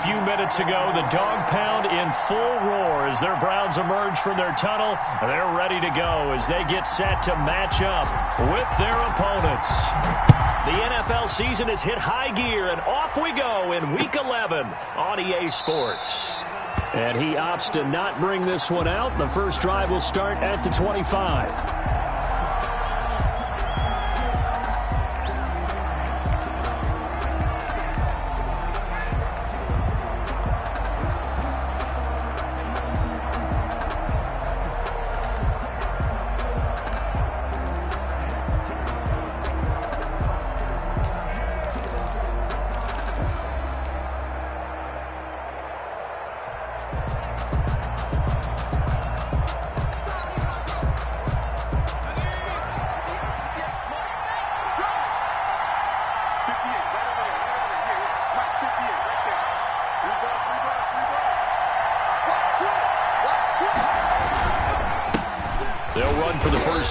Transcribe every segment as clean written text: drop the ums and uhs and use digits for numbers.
few minutes ago. The dog pound in full roar as their Browns emerge from their tunnel. They're ready to go as they get set to match up with their opponents. The NFL season has hit high gear, and off we go in Week 11 on EA Sports. And he opts to not bring this one out. The first drive will start at the 25.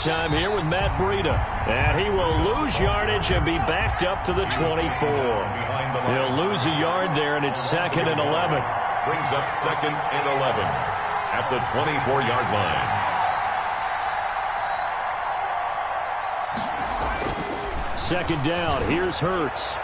Time here with Matt Breida, and he will lose yardage and be backed up to the 24. He'll lose a yard there, and it's 2nd and 11. Brings up 2nd and 11 at the 24-yard line. Second down. Here's Hurts.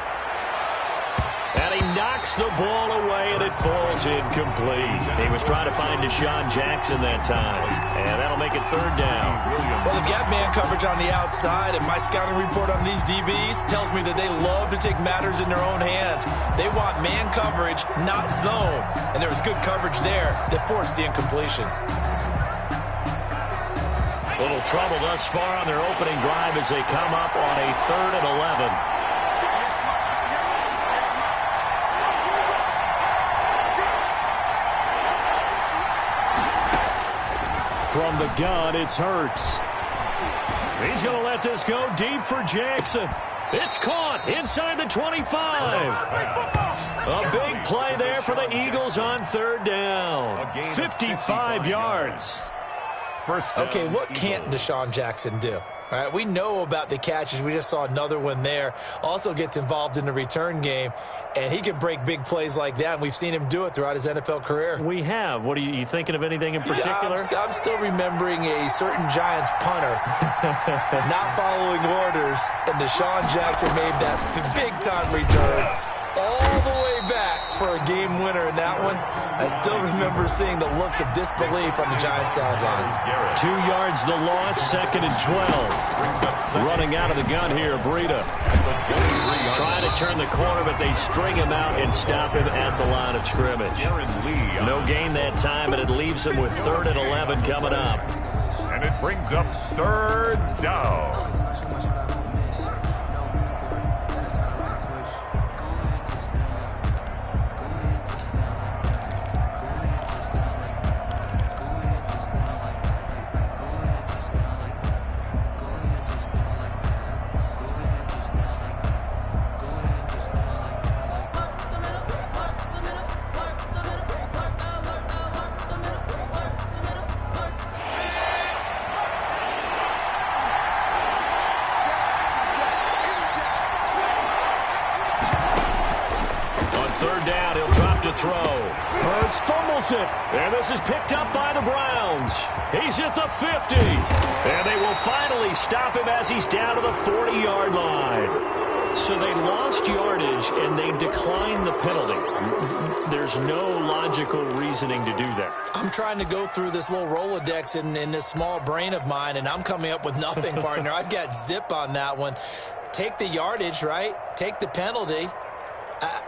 And he knocks the ball away, and it falls incomplete. He was trying to find Deshaun Jackson that time, and that'll make it 3rd down. Well, they've got man coverage on the outside, and my scouting report on these DBs tells me that they love to take matters in their own hands. They want man coverage, not zone, and there was good coverage there that forced the incompletion. Little trouble thus far on their opening drive as they come up on a 3rd and 11. From the gun, it's Hurts. He's going to let this go deep for Jackson. It's caught inside the 25. A big play there for the Eagles on 3rd down. 55 yards. Okay, what can't Deshaun Jackson do? All right, we know about the catches. We just saw another one there. Also gets involved in the return game, and he can break big plays like that, and we've seen him do it throughout his NFL career. We have. What are you thinking of anything in particular? Yeah, I'm still remembering a certain Giants punter not following orders, and Deshaun Jackson made that big-time return all the way back for a game winner in that one. I still remember seeing the looks of disbelief on the Giants sideline. 2 yards the loss, 2nd and 12. Running out of the gun here, Breida. Trying to turn the corner, but they string him out and stop him at the line of scrimmage. No gain that time, and it leaves him with 3rd and 11 coming up. And it brings up 3rd down. Hurts fumbles it, and this is picked up by the Browns. He's at the 50, and they will finally stop him as he's down to the 40-yard line. So they lost yardage, and they declined the penalty. There's no logical reasoning to do that. I'm trying to go through this little Rolodex in this small brain of mine, and I'm coming up with nothing, partner. I've got zip on that one. Take the yardage, right? Take the penalty.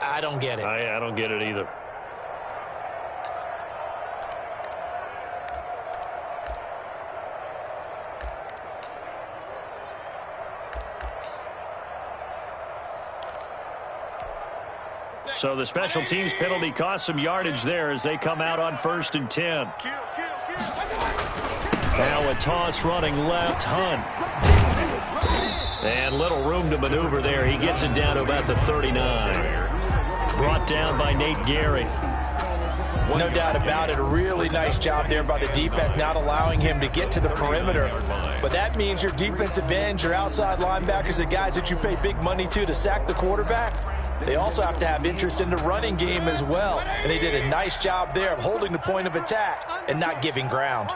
I don't get it. I don't get it either. So the special teams penalty cost some yardage there as they come out on 1st and 10. Now a toss running left, Hunt. And little room to maneuver there. He gets it down to about the 39. Brought down by Nate Gary. No doubt about it. A really nice job there by the defense, not allowing him to get to the perimeter. But that means your defensive ends, your outside linebackers, the guys that you pay big money to sack the quarterback, they also have to have interest in the running game as well. And they did a nice job there of holding the point of attack and not giving ground.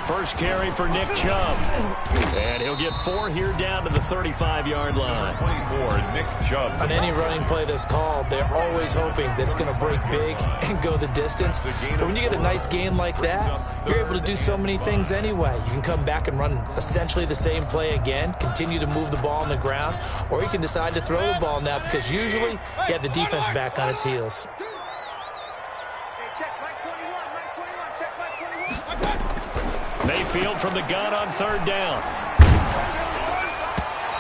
First carry for Nick Chubb. And he'll get 4 here down to the 35-yard line. 24, Nick Chubb. On any running play that's called, they're always hoping that it's going to break big and go the distance. But when you get a nice gain like that, you're able to do so many things anyway. You can come back and run essentially the same play again, continue to move the ball on the ground, or you can decide to throw the ball now because usually you have the defense back on its heels. Mayfield from the gun on 3rd down.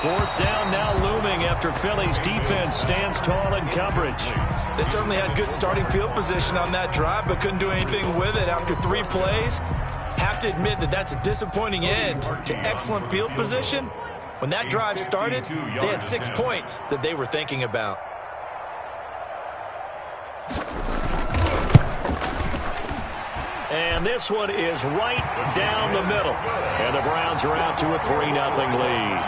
4th down now looming after Philly's defense stands tall in coverage. They certainly had good starting field position on that drive, but couldn't do anything with it after 3 plays. Have to admit that that's a disappointing end to excellent field position. When that drive started, they had 6 points that they were thinking about. And this one is right down the middle. And the Browns are out to a 3-0 lead.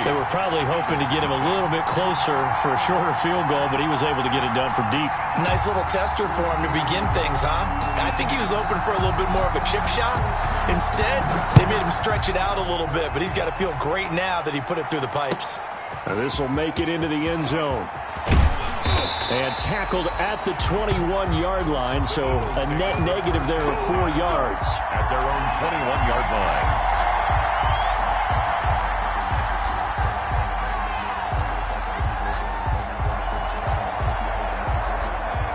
They were probably hoping to get him a little bit closer for a shorter field goal, but he was able to get it done from deep. Nice little tester for him to begin things, huh? I think he was open for a little bit more of a chip shot. Instead, they made him stretch it out a little bit, but he's got to feel great now that he put it through the pipes. And this will make it into the end zone. And tackled at the 21-yard line, so a net negative there of 4 yards. At their own 21-yard line.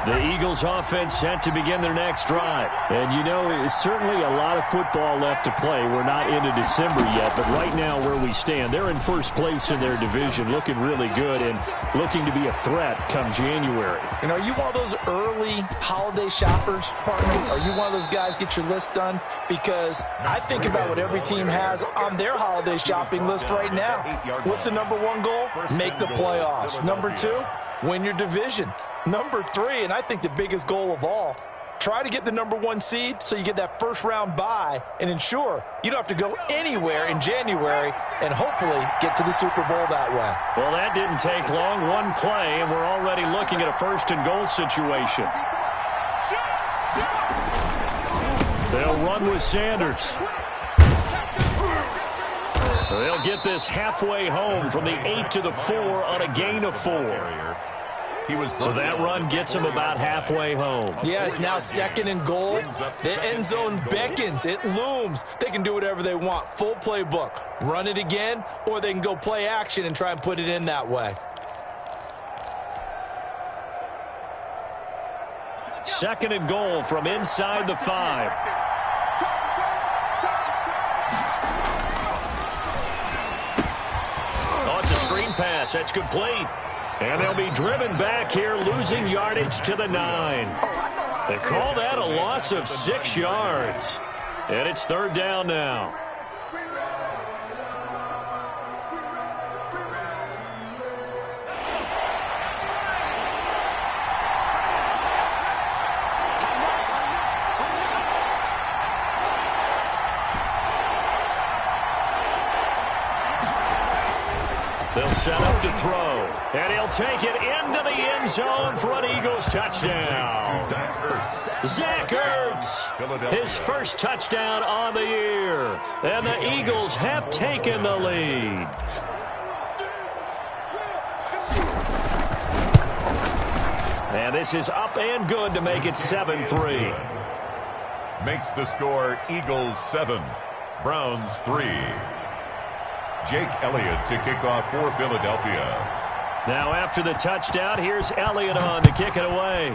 The Eagles offense set to begin their next drive. And, you know, it's certainly a lot of football left to play. We're not into December yet, but right now where we stand, they're in first place in their division, looking really good and looking to be a threat come January. And are you one of those early holiday shoppers, partner? Are you one of those guys get your list done? Because I think about what every team has on their holiday shopping list right now. What's the number 1 goal? Make the playoffs. Number 2, win your division. Number 3, and I think the biggest goal of all, try to get the number 1 seed so you get that first-round bye and ensure you don't have to go anywhere in January and hopefully get to the Super Bowl that way. Well, that didn't take long. 1 play, and we're already looking at a first-and-goal situation. They'll run with Sanders. They'll get this halfway home from the 8 to the 4 on a gain of 4. So that run gets him about halfway home. Yeah, it's now 2nd and goal. The end zone beckons. It looms. They can do whatever they want. Full playbook. Run it again, or they can go play action and try and put it in that way. 2nd and goal from inside the 5. Oh, it's a screen pass. That's complete. And they'll be driven back here, losing yardage to the 9. They call that a loss of 6 yards. And it's 3rd down now. They'll set up to throw. And he'll take it into the end zone for an Eagles touchdown. Zach Ertz, his first touchdown on the year. And the Eagles have taken the lead. And this is up and good to make it 7-3. Makes the score Eagles 7, Browns 3. Jake Elliott to kick off for Philadelphia. Now after the touchdown, here's Elliott on to kick it away.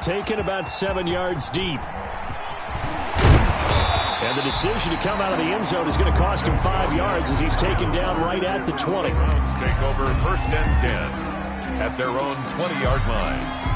Taken about 7 yards deep. And the decision to come out of the end zone is going to cost him 5 yards as he's taken down right at the 20. Browns take over 1st and 10 at their own 20-yard line.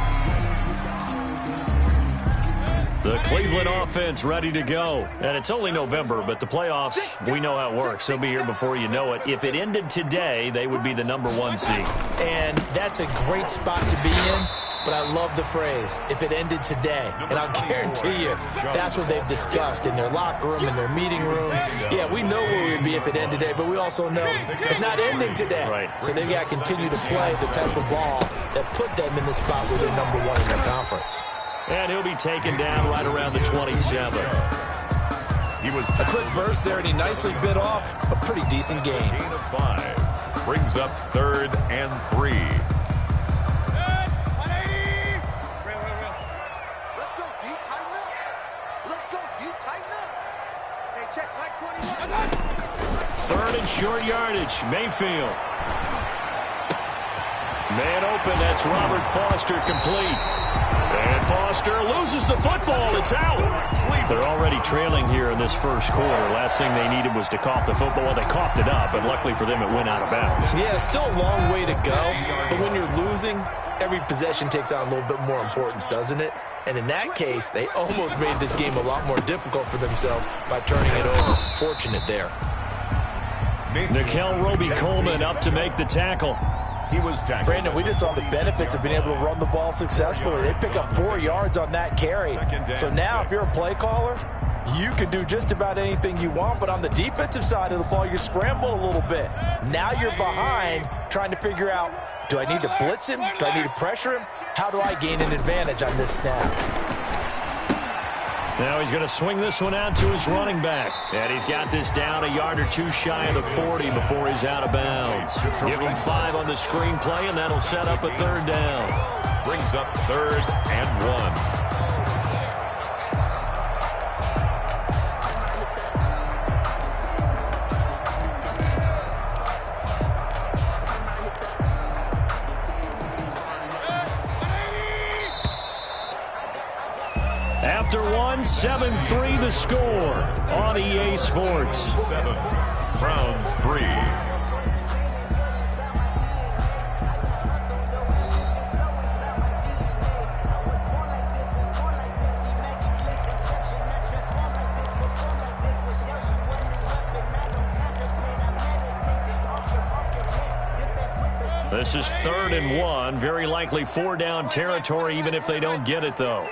The Cleveland offense ready to go. And it's only November, but the playoffs, we know how it works. They'll be here before you know it. If it ended today, they would be the number 1 seed. And that's a great spot to be in but I love the phrase, if it ended today. And I'll guarantee you, that's what they've discussed in their locker room, in their meeting rooms. Yeah, we know where we'd be if it ended today, but we also know it's not ending today. Right. So they've got to continue to play the type of ball that put them in the spot where they're number one in their conference. And he'll be taken down right around the 27. He was A quick burst there, and he nicely bit off a pretty decent gain. gain of 5. Brings up 3rd and 3. Let's go, D. Tighten up. Let's go, D. Tighten up. Hey, check, Mike 21. 3rd and short yardage. Mayfield. Man open. That's Robert Foster complete. And Foster loses the football. It's out. They're already trailing here in this first quarter. Last thing they needed was to cough the football. Well, they coughed it up, but luckily for them, it went out of bounds. Yeah, still a long way to go, but when you're losing, every possession takes on a little bit more importance, doesn't it? And in that case, they almost made this game a lot more difficult for themselves by turning it over. Fortunate there. Nickel Roby-Coleman up to make the tackle. He was tackled. Brandon, we just saw the benefits of being able to run the ball successfully. They pick up 4 yards on that carry. So now if you're a play caller, you can do just about anything you want, but on the defensive side of the ball, you scramble a little bit. Now you're behind trying to figure out, do I need to blitz him? Do I need to pressure him? How do I gain an advantage on this snap? Now he's going to swing this one out to his running back. And he's got this down a yard or two shy of the 40 before he's out of bounds. Give him 5 on the screenplay, and that'll set up a 3rd down. Brings up 3rd and 1. After 7-3 the score on EA Sports. 7. Browns 3. This is 3rd and 1. Very likely 4-down territory, even if they don't get it, though.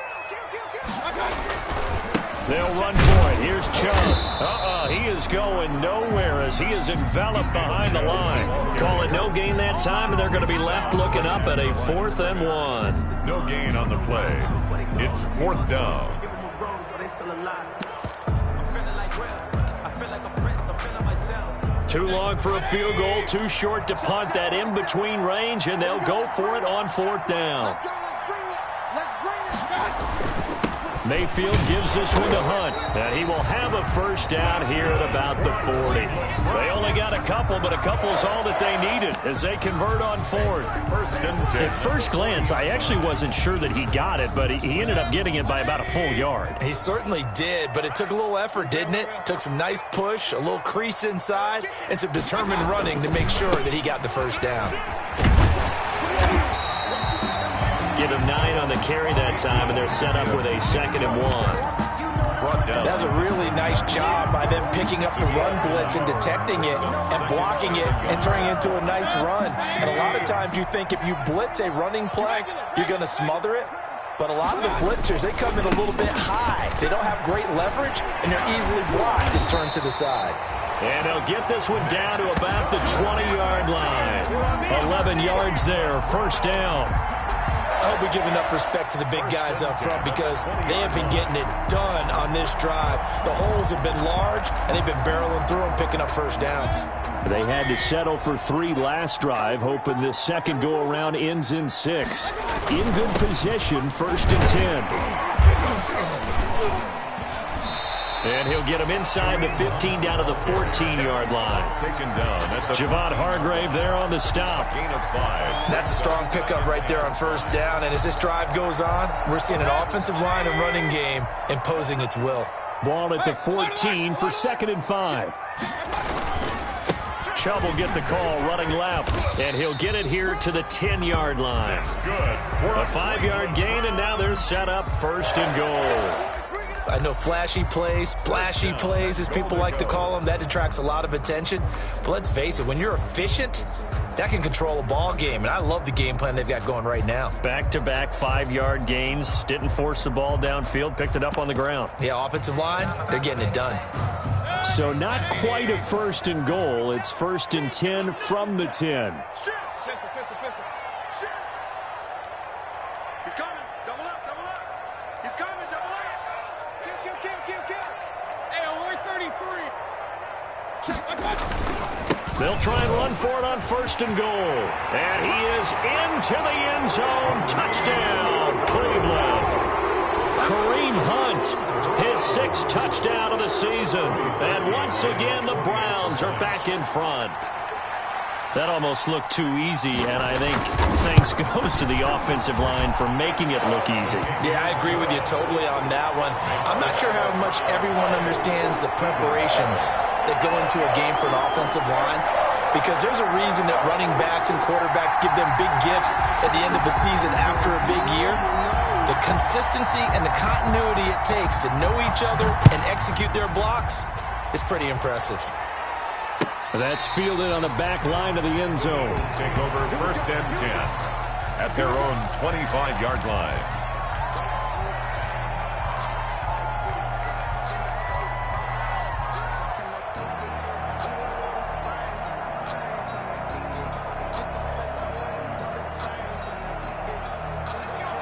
They'll run for it. Here's Chubb. He is going nowhere as he is enveloped behind the line. Call it no gain that time, and they're going to be left looking up at a 4th and 1. No gain on the play. It's 4th down. Too long for a field goal, too short to punt. That in-between range, and they'll go for it on 4th down. Mayfield gives this one to Hunt, and he will have a 1st down here at about the 40. They only got a couple, but a couple's all that they needed as they convert on 4th. 1st and 10. At first glance, I actually wasn't sure that he got it, but he ended up getting it by about a full yard. He certainly did, but it took a little effort, didn't it? Took some nice push, a little crease inside, and some determined running to make sure that he got the 1st down. Give him 9 on the carry that time, and they're set up with a 2nd and 1. That was a really nice job by them picking up the run blitz and detecting it and blocking it and turning it into a nice run. And a lot of times you think if you blitz a running play, you're going to smother it. But a lot of the blitzers, they come in a little bit high. They don't have great leverage, and they're easily blocked and turned to the side. And they'll get this one down to about the 20-yard line. 11 yards there, 1st down. I hope we give enough respect to the big guys up front because they have been getting it done on this drive. The holes have been large, and they've been barreling through them, picking up 1st downs. They had to settle for 3 last drive, hoping this second go-around ends in 6. In good possession, 1st and 10. And he'll get him inside the 15 down to the 14-yard line. Taken down at the Javon Hargrave there on the stop. gain of 5. That's a strong pickup right there on 1st down. And as this drive goes on, we're seeing an offensive line and running game imposing its will. Ball at the 14 for 2nd and 5. Chubb will get the call running left, and he'll get it here to the 10-yard line. Good. A 5-yard gain, and now they're set up 1st and goal. I know flashy plays, splashy plays, as people like to call them, that attracts a lot of attention. But let's face it, when you're efficient, that can control a ball game, and I love the game plan they've got going right now. Back-to-back 5-yard gains. Didn't force the ball downfield. Picked it up on the ground. Yeah, offensive line, they're getting it done. So not quite a 1st and goal. It's 1st and 10 from the 10. They'll try and run for it on 1st and goal. And he is into the end zone. Touchdown, Cleveland. Kareem Hunt, his 6th touchdown of the season. And once again, the Browns are back in front. That almost looked too easy, and I think thanks goes to the offensive line for making it look easy. Yeah, I agree with you totally on that one. I'm not sure how much everyone understands the preparations that go into a game for an offensive line, because there's a reason that running backs and quarterbacks give them big gifts at the end of the season after a big year. The consistency and the continuity it takes to know each other and execute their blocks is pretty impressive. That's fielded on the back line of the end zone. Take over 1st and 10 at their own 25-yard line.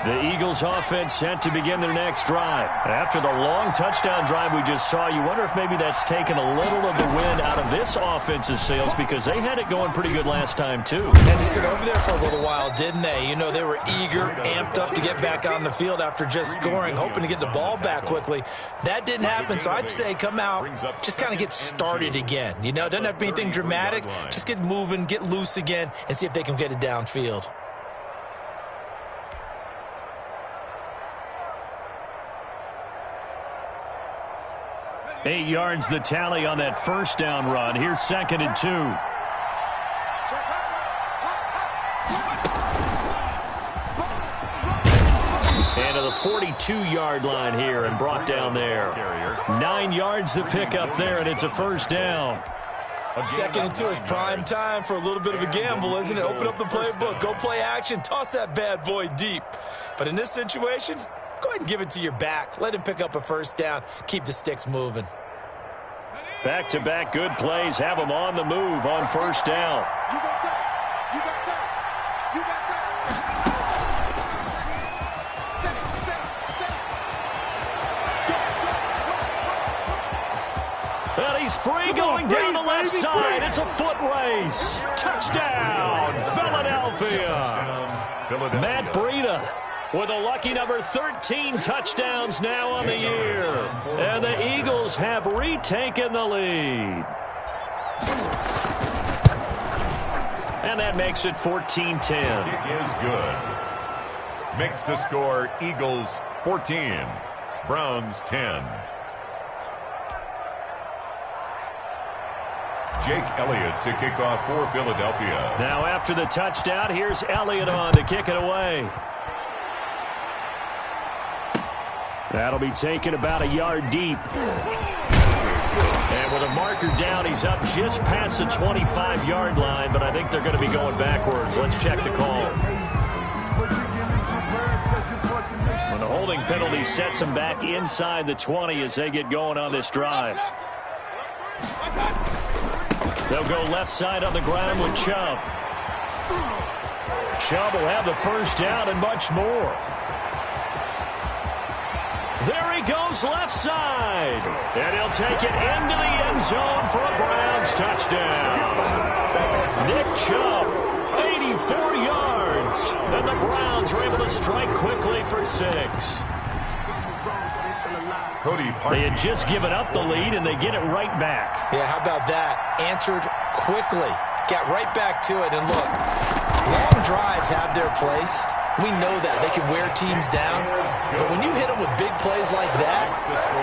The Eagles offense set to begin their next drive. After the long touchdown drive we just saw, you wonder if maybe that's taken a little of the wind out of this offense's sails, because they had it going pretty good last time too. Had to sit over there for a little while, didn't they? You know, they were eager, amped up to get back on the field after just scoring, hoping to get the ball back quickly. That didn't happen, so I'd say come out, just kind of get started again. You know, it doesn't have to be anything dramatic. Just get moving, get loose again, and see if they can get it downfield. 8 yards the tally on that 1st down run. Here's 2nd and 2. And to the 42-yard line here and brought down there. 9 yards to pick up there, and it's a 1st down. 2nd and 2 is prime time for a little bit of a gamble, isn't it? Open up the playbook, go play action, toss that bad boy deep. But in this situation, go ahead and give it to your back. Let him pick up a 1st down. Keep the sticks moving. Back-to-back good plays have him on the move on 1st down. And he's free going down the left side. It's a foot race. Touchdown, Philadelphia. Matt Breida with a lucky number 13 touchdowns now on the year. And the Eagles have retaken the lead. And that makes it 14-10. It is good. Makes the score Eagles 14, Browns 10. Jake Elliott to kick off for Philadelphia. Now after the touchdown, here's Elliott on to kick it away. That'll be taken about a yard deep. And with a marker down, he's up just past the 25-yard line, but I think they're going to be going backwards. Let's check the call. When the holding penalty sets them back inside the 20 as they get going on this drive. They'll go left side on the ground with Chubb. Chubb will have the 1st down and much more. There he goes left side. And he'll take it into the end zone for a Browns touchdown. Nick Chubb, 84 yards. And the Browns are able to strike quickly for 6. They had just given up the lead, and they get it right back. Yeah, how about that? Answered quickly. Got right back to it. And look, long drives have their place. We know that. They can wear teams down. But when you hit them with big plays like that,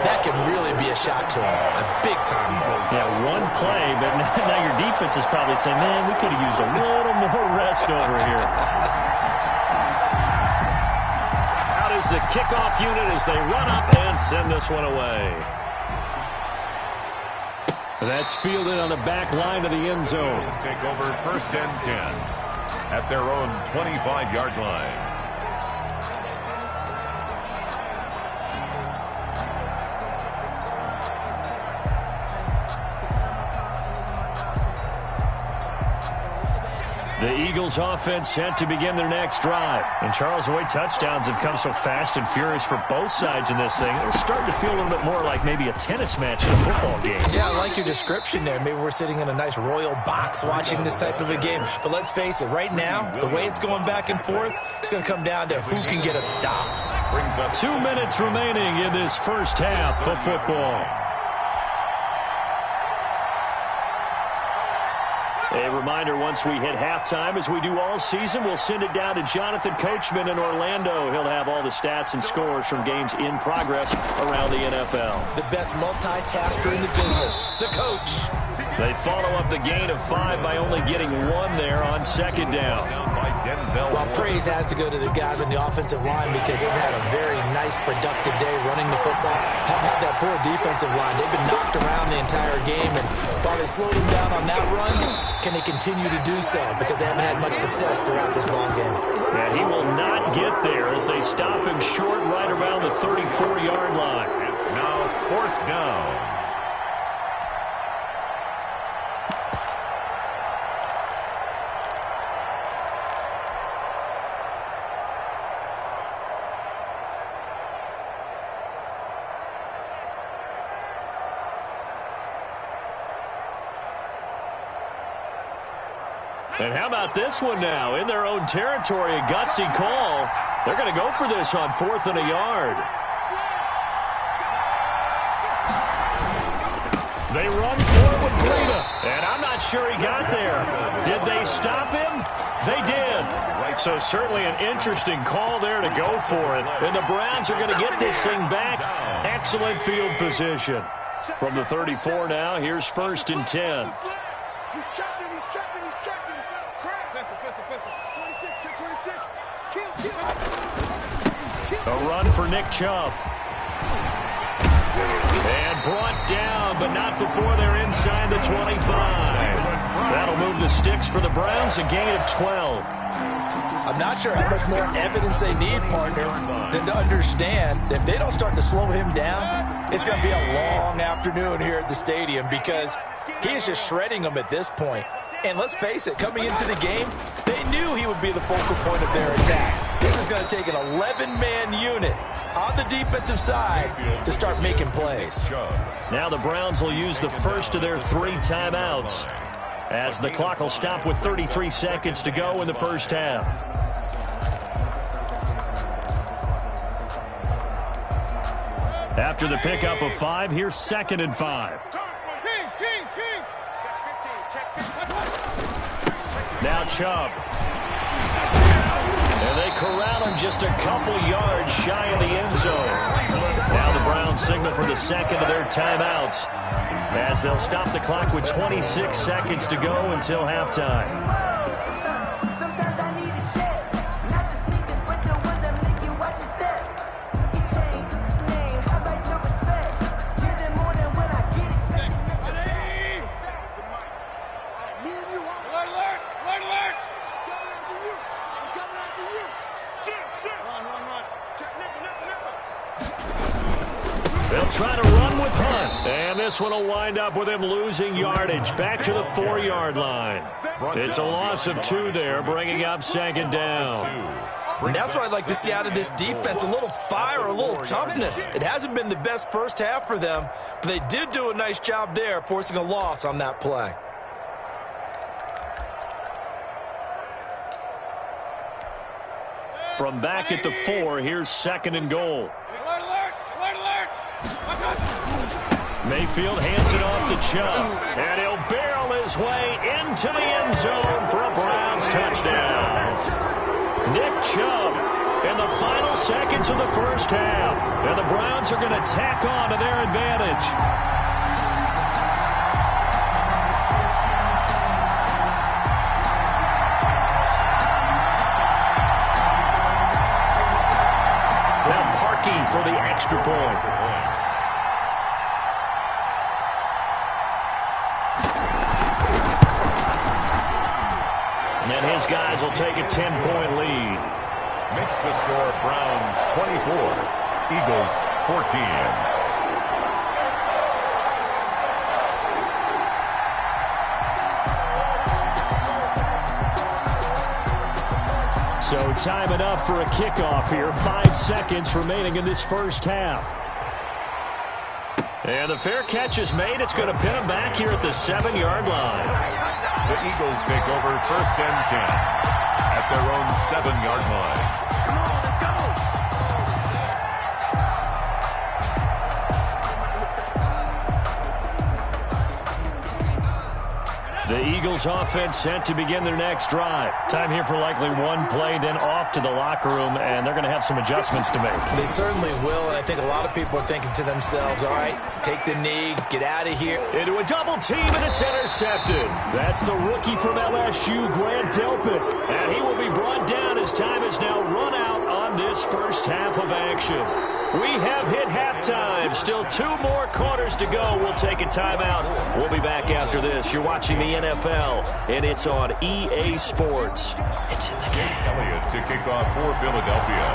that can really be a shot to them. A big-time one. Yeah, one play, but now your defense is probably saying, man, we could have used a little more rest over here. Out is the kickoff unit as they run up and send this one away. That's fielded on the back line of the end zone. Let's take over 1st and 10 at their own 25-yard line. The Eagles offense set to begin their next drive. And Charles, the way touchdowns have come so fast and furious for both sides in this thing, it's starting to feel a little bit more like maybe a tennis match in a football game. Yeah, I like your description there. Maybe we're sitting in a nice royal box watching this type of a game. But let's face it, right now, the way it's going back and forth, it's going to come down to who can get a stop. 2 minutes remaining in this first half of football. A reminder, once we hit halftime, as we do all season, we'll send it down to Jonathan Coachman in Orlando. He'll have all the stats and scores from games in progress around the NFL. The best multitasker in the business, the coach. They follow up the gain of 5 by only getting 1 there on 2nd down. Well, praise has to go to the guys on the offensive line because they've had a very nice, productive day running the football. How about that poor defensive line? They've been knocked around the entire game, and while they slowed them down on that run, can they continue to do so? Because they haven't had much success throughout this ball game. And he will not get there as they stop him short right around the 34-yard line. It's now 4th down. And how about this one now? In their own territory, a gutsy call. They're going to go for this on 4th and a yard. They run forward, Breida. And I'm not sure he got there. Did they stop him? They did. So certainly an interesting call there to go for it. And the Browns are going to get this thing back. Excellent field position. From the 34 now, here's 1st and 10. He's checking. A run for Nick Chubb. And brought down, but not before they're inside the 25. That'll move the sticks for the Browns, a gain of 12. I'm not sure how much more evidence they need, partner, than to understand that if they don't start to slow him down, it's going to be a long afternoon here at the stadium because he is just shredding them at this point. And let's face it, coming into the game, they knew he would be the focal point of their attack. This is going to take an 11-man unit on the defensive side to start making plays. Now the Browns will use the first of their 3 timeouts as the clock will stop with 33 seconds to go in the first half. After the pickup of 5, here's 2nd and 5. Now Chubb. And they corral him just a couple yards shy of the end zone. Now the Browns signal for the 2nd of their timeouts as they'll stop the clock with 26 seconds to go until halftime. They'll try to run with Hunt. And this one will wind up with him losing yardage back to the 4-yard line. It's a loss of 2 there, bringing up 2nd down. And that's what I'd like to see out of this defense, a little fire, a little toughness. It hasn't been the best first half for them, but they did do a nice job there, forcing a loss on that play. From back at the 4, here's 2nd and goal. Mayfield hands it off to Chubb, and he'll barrel his way into the end zone for a Browns touchdown. Nick Chubb in the final seconds of the first half, and the Browns are going to tack on to their advantage. Now Parkey for the extra point. And his guys will take a 10-point lead. Makes the score Browns 24, Eagles 14. So time enough for a kickoff here. 5 seconds remaining in this first half. And the fair catch is made. It's going to pin him back here at the 7-yard line. The Eagles take over 1st and 10 at their own 7-yard line. Come on, let's go. The Eagles offense set to begin their next drive. Time here for likely one play, then off to the locker room, and they're going to have some adjustments to make. They certainly will, and I think a lot of people are thinking to themselves, all right, take the knee, get out of here. Into a double team, and it's intercepted. That's the rookie from LSU, Grant Delpit. And he will be brought down as time is now run out on this first half of action. We have hit halftime. Still 2 more quarters to go. We'll take a timeout. We'll be back after this. You're watching the NFL, and it's on EA Sports. It's in the game. Elliott to kick off for Philadelphia.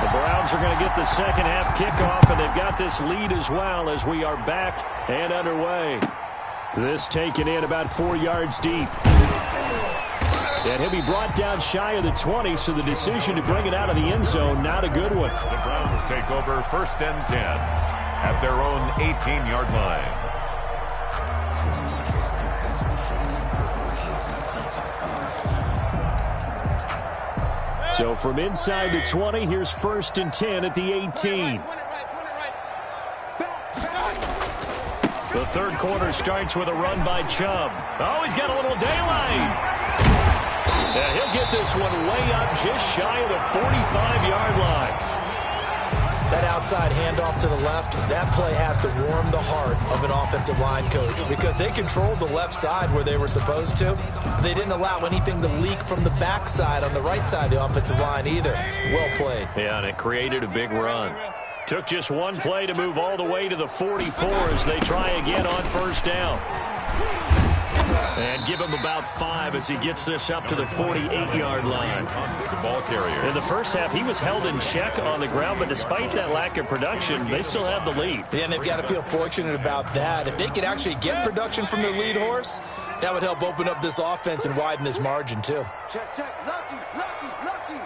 The Browns are going to get the second half kickoff, and they've got this lead as well as we are back and underway. This taken in about 4 yards deep. And he'll be brought down shy of the 20, so the decision to bring it out of the end zone, not a good one. The Browns take over 1st and 10 at their own 18-yard line. So from inside the 20, here's 1st and 10 at the 18. The third quarter starts with a run by Chubb. Oh, he's got a little daylight. And he'll get this one way up just shy of the 45-yard line. That outside handoff to the left, that play has to warm the heart of an offensive line coach because they controlled the left side where they were supposed to. They didn't allow anything to leak from the backside on the right side of the offensive line either. Well played. Yeah, and it created a big run. Took just one play to move all the way to the 44 as they try again on 1st down. And give him about 5 as he gets this up to the 48-yard line. The ball carrier. In the first half, he was held in check on the ground, but despite that lack of production, they still have the lead. Yeah, and they've got to feel fortunate about that. If they could actually get production from their lead horse, that would help open up this offense and widen this margin, too. Check, check. Lucky, lucky, lucky.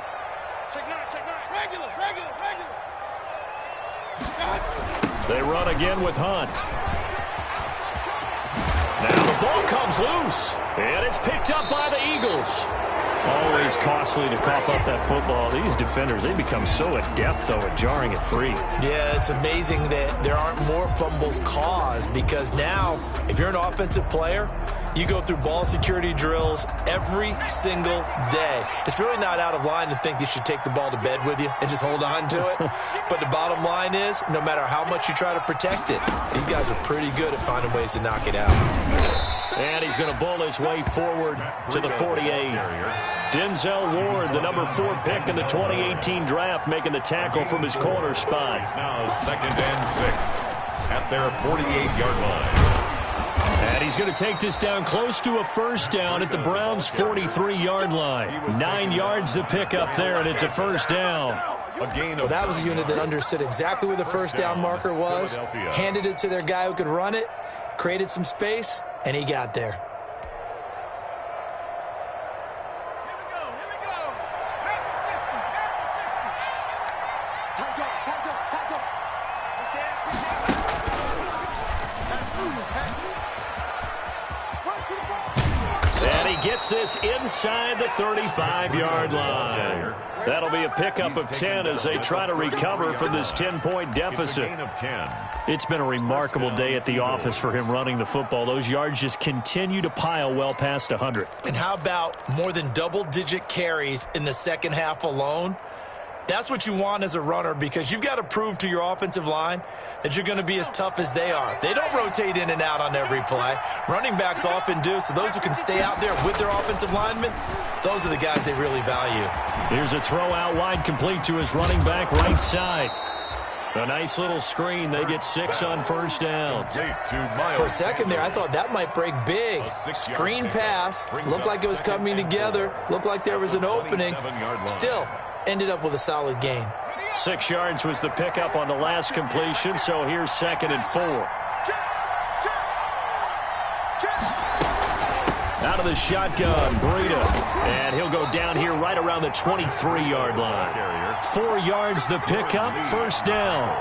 Check 9, check 9. Regular, regular, regular. They run again with Hunt. Now the ball comes loose, and it's picked up by the Eagles. Always costly to cough up that football. These defenders, they become so adept, though, at jarring it free. Yeah, it's amazing that there aren't more fumbles caused because now, if you're an offensive player, you go through ball security drills every single day. It's really not out of line to think you should take the ball to bed with you and just hold on to it. But the bottom line is, no matter how much you try to protect it, these guys are pretty good at finding ways to knock it out. And he's going to bowl his way forward to the 48. Denzel Ward, the number 4 pick in the 2018 draft, making the tackle from his corner spot. It's now 2nd and 6 at their 48-yard line. And he's going to take this down close to a 1st down at the Browns' 43-yard line. 9 yards to pick up there, and it's a 1st down. Well, that was a unit that understood exactly where the 1st down marker was, handed it to their guy who could run it, created some space, and he got there. And he gets this inside the 35-yard line. That'll be a pickup of 10 as they try to recover from this 10-point deficit. It's been a remarkable day at the office for him running the football. Those yards just continue to pile well past 100. And how about more than double-digit carries in the second half alone? That's what you want as a runner because you've got to prove to your offensive line that you're going to be as tough as they are. They don't rotate in and out on every play. Running backs often do, so those who can stay out there with their offensive linemen, those are the guys they really value. Here's a throw out wide complete to his running back right side. A nice little screen. They get 6 on first down. For a second there, I thought that might break big. Screen pass. Looked like it was coming together. Looked like there was an opening. Still, ended up with a solid gain. 6 yards was the pickup on the last completion, so here's 2nd and 4. Out of the shotgun, Breida. And he'll go down here right around the 23-yard line. 4 yards the pickup, first down.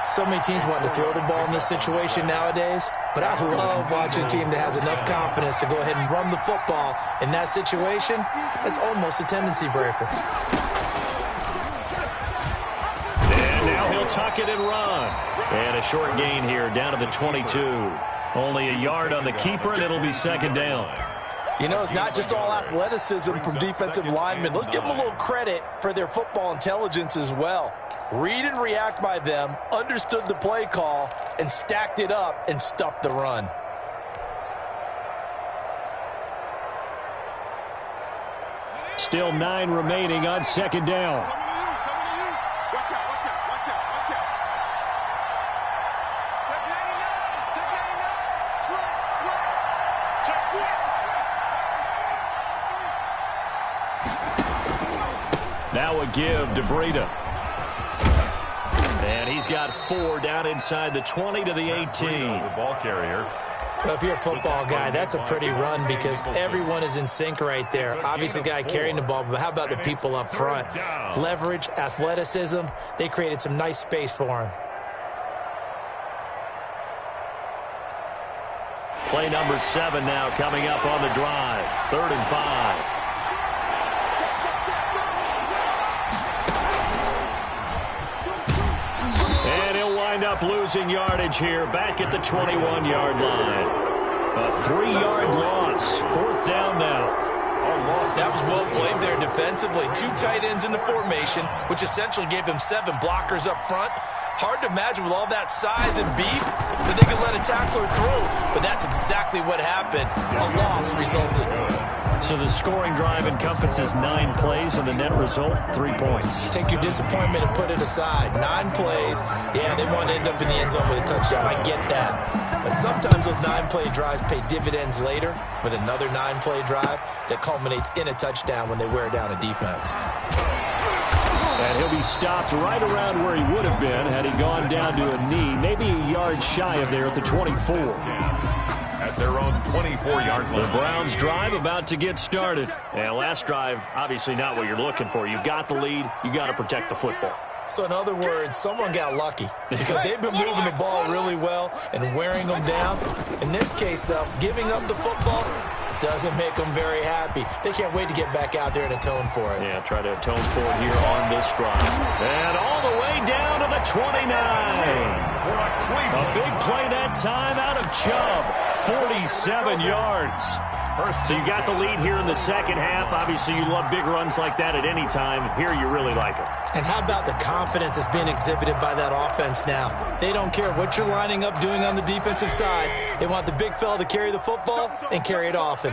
So many teams want to throw the ball in this situation nowadays, but I love watching a team that has enough confidence to go ahead and run the football. In that situation, that's almost a tendency breaker. And now he'll tuck it and run. And a short gain here down to the 22. Only a yard on the keeper, and it'll be 2nd down. You know, it's not just all athleticism from defensive linemen. Let's give them a little credit for their football intelligence as well. Read and react by them, understood the play call, and stacked it up and stuffed the run. Still 9 remaining on 2nd down. Now a give to Breida. And he's got 4 down inside the 20 to the 18. The ball carrier. Well, if you're a football guy, that's a pretty run because everyone is in sync right there. Obviously, the guy carrying the ball, but how about the people up front? Leverage, athleticism, they created some nice space for him. Play number 7 now coming up on the drive. 3rd and 5. Up losing yardage here back at the 21-yard line. A 3-yard loss. 4th down now. That was well played there defensively. 2 tight ends in the formation, which essentially gave them 7 blockers up front. Hard to imagine with all that size and beef that they could let a tackler through. But that's exactly what happened. A loss resulted. So the scoring drive encompasses 9 plays, and the net result, 3 points. Take your disappointment and put it aside. 9 plays. Yeah, they want to end up in the end zone with a touchdown. I get that. But sometimes those 9-play drives pay dividends later with another 9-play drive that culminates in a touchdown when they wear down a defense. And he'll be stopped right around where he would have been had he gone down to a knee, maybe a yard shy of there at the 24. At their own 24-yard line. The Browns drive about to get started. And last drive, obviously not what you're looking for. You've got the lead. You got to protect the football. So in other words, someone got lucky because they've been moving the ball really well and wearing them down. In this case, though, giving up the football doesn't make them very happy. They can't wait to get back out there and atone for it. Yeah, try to atone for it here on this drive. And all the way down to the 29. A big play that time out of Chubb. 47 yards. So you got the lead here in the second half. Obviously, you love big runs like that at any time. Here, you really like them. And how about the confidence that's being exhibited by that offense now? They don't care what you're lining up doing on the defensive side. They want the big fella to carry the football and carry it often.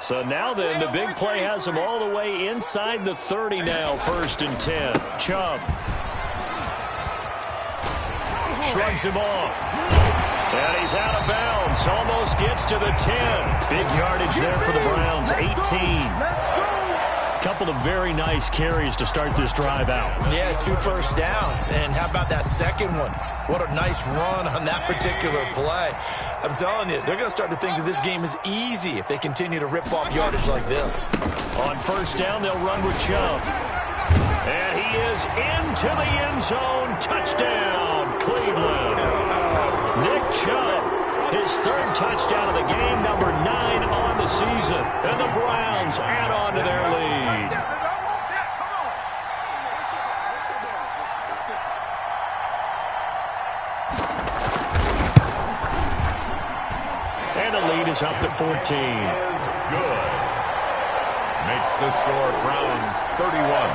So now then, the big play has them all the way inside the 30 now, 1st and 10. Chubb shrugs him off. And he's out of bounds. Almost gets to the 10. Big yardage there for the Browns. 18. Couple of very nice carries to start this drive out. Yeah, 2 first downs. And how about that second one? What a nice run on that particular play. I'm telling you, they're going to start to think that this game is easy if they continue to rip off yardage like this. On first down, they'll run with Chubb. And he is into the end zone. Touchdown, Cleveland. Nick Chubb, his 3rd touchdown of the game, number 9 on the season. And the Browns add on to their lead. And the lead is up to 14. Good. Makes the score Browns 31,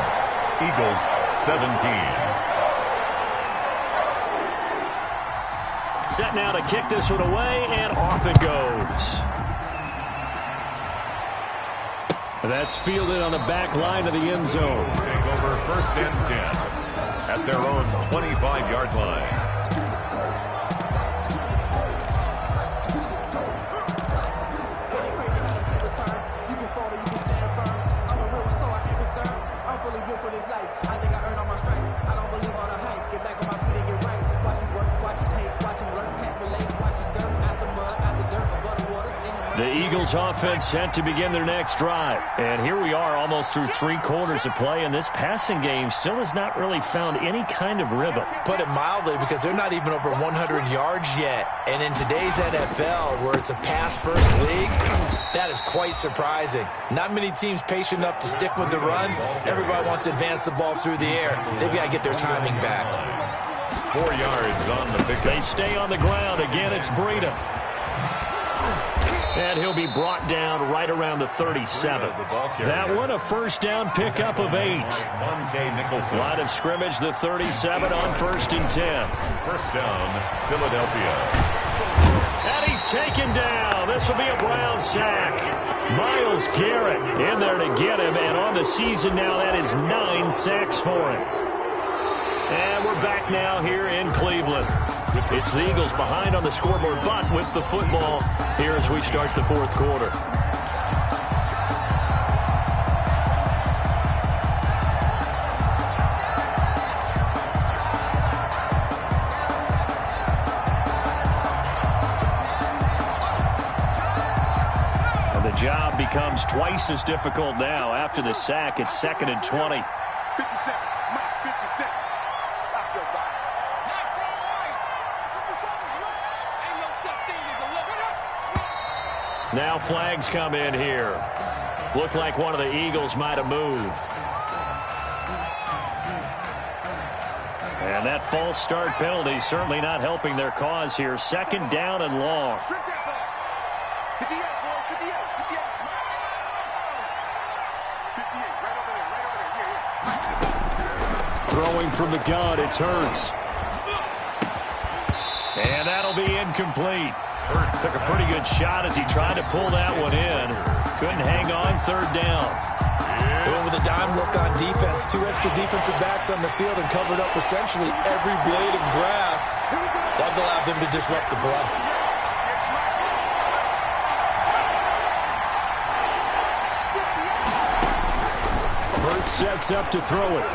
Eagles 17. Set now to kick this one away, and off it goes. That's fielded on the back line of the end zone. Take over 1st and 10. at their own 25-yard line. The Eagles offense set to begin their next drive. And here we are almost through 3 quarters of play, and this passing game still has not really found any kind of rhythm. Put it mildly, because they're not even over 100 yards yet. And in today's NFL, where it's a pass-first league, that is quite surprising. Not many teams patient enough to stick with the run. Everybody wants to advance the ball through the air. They've got to get their timing back. 4 yards on the pickup. They stay on the ground. Again, it's Breida. And he'll be brought down right around the 37. That one a first down pickup of 8. Line of scrimmage, the 37 on 1st and 10. First down, Philadelphia. And he's taken down. This will be a Brown sack. Myles Garrett in there to get him. And on the season now, that is 9 sacks for him. And we're back now here in Cleveland. It's the Eagles behind on the scoreboard, but with the football here as we start the 4th quarter. And the job becomes twice as difficult now. After the sack, it's 2nd and 20. 50 seconds. Mike, 50 seconds. Stop your body. Now flags come in here. Looked like one of the Eagles might have moved. And that false start penalty certainly not helping their cause here. 2nd down and long. Strip that ball. 58, boy. 58. 58. 58. Right over there. Right over there. Yeah. Throwing from the gun, it's Hurts. And that'll be incomplete. Hurts took a pretty good shot as he tried to pull that one in. Couldn't hang on, 3rd down. They went with a dime look on defense. 2 extra defensive backs on the field and covered up essentially every blade of grass. That allowed them to disrupt the play. Hurts sets up to throw it.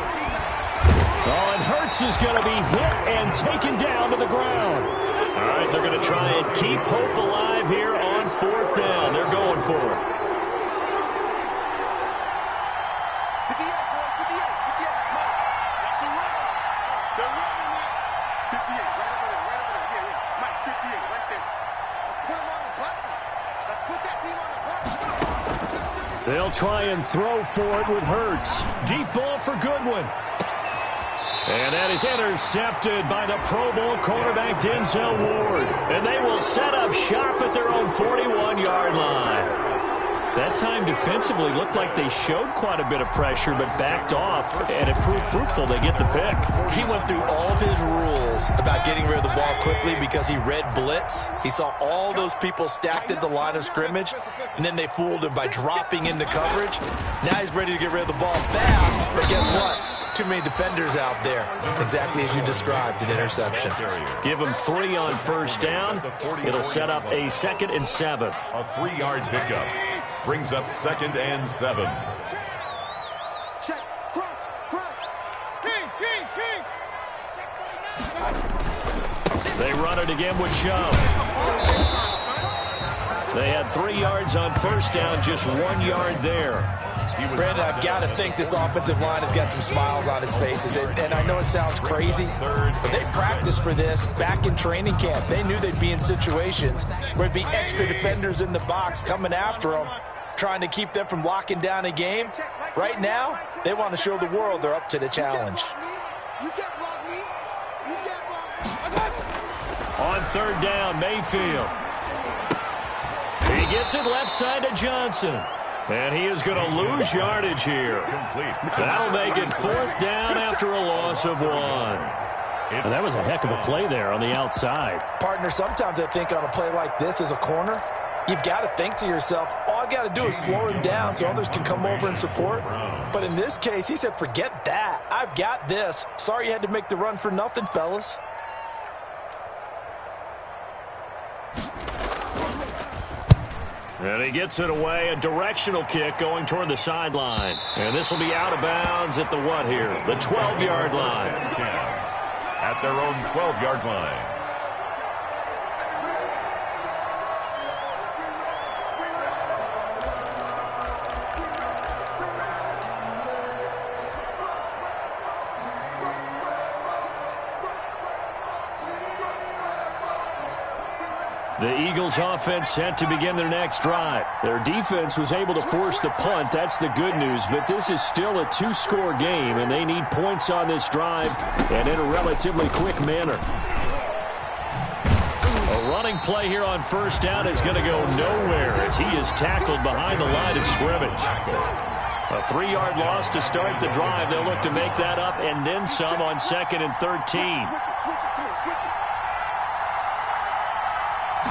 Oh, and Hurts is going to be hit and taken down to the ground. All right, they're going to try and keep hope alive here on 4th down. They're going for it. 58, boy. 58. 58. Mike, that's the run. They're running it. 58. Right over there. Right over there. Yeah. Mike, 58. Right there. Let's put them on the buses. Let's put that team on the bus. They'll try and throw for it with Hurts. Deep ball for Goodwin. And that is intercepted by the Pro Bowl quarterback Denzel Ward. And they will set up shop at their own 41-yard line. That time defensively looked like they showed quite a bit of pressure but backed off, and it proved fruitful. They get the pick. He went through all of his rules about getting rid of the ball quickly because he read blitz. He saw all those people stacked at the line of scrimmage, and then they fooled him by dropping into coverage. Now he's ready to get rid of the ball fast, but guess what? Too many defenders out there. Exactly as you described, an interception. Give him 3 on 1st down. It'll set up a 2nd and 7. A 3-yard pickup brings up 2nd and 7. Check. Crunch. Crunch. King. They run it again with Chubb. They had 3 yards on 1st down, just 1 yard there. Brandon, I've got to think this offensive line has got some smiles on its faces. And I know it sounds crazy, but they practiced for this back in training camp. They knew they'd be in situations where there'd be extra defenders in the box coming after them, trying to keep them from locking down a game. Right now, they want to show the world they're up to the challenge. You can't block me. You can't block me. On 3rd down, Mayfield. He gets it left side to Johnson. And he is going to lose yardage here. That'll make it 4th down after a loss of 1. And that was a heck of a play there on the outside. Partner, sometimes I think on a play like this as a corner, You've got to think to yourself, all I got to do is slow him down so others can come over and support. But in this case, he said, forget that. I've got this. Sorry you had to make the run for nothing, fellas. And he gets it away, a directional kick going toward the sideline. And this will be out of bounds at the what here? The 12-yard line. At their own 12-yard line. The Eagles offense set to begin their next drive. Their defense was able to force the punt. That's the good news. But this is still a two-score game, and they need points on this drive and in a relatively quick manner. A running play here on first down is going to go nowhere as he is tackled behind the line of scrimmage. A 3-yard loss to start the drive. They'll look to make that up and then some on 2nd and 13.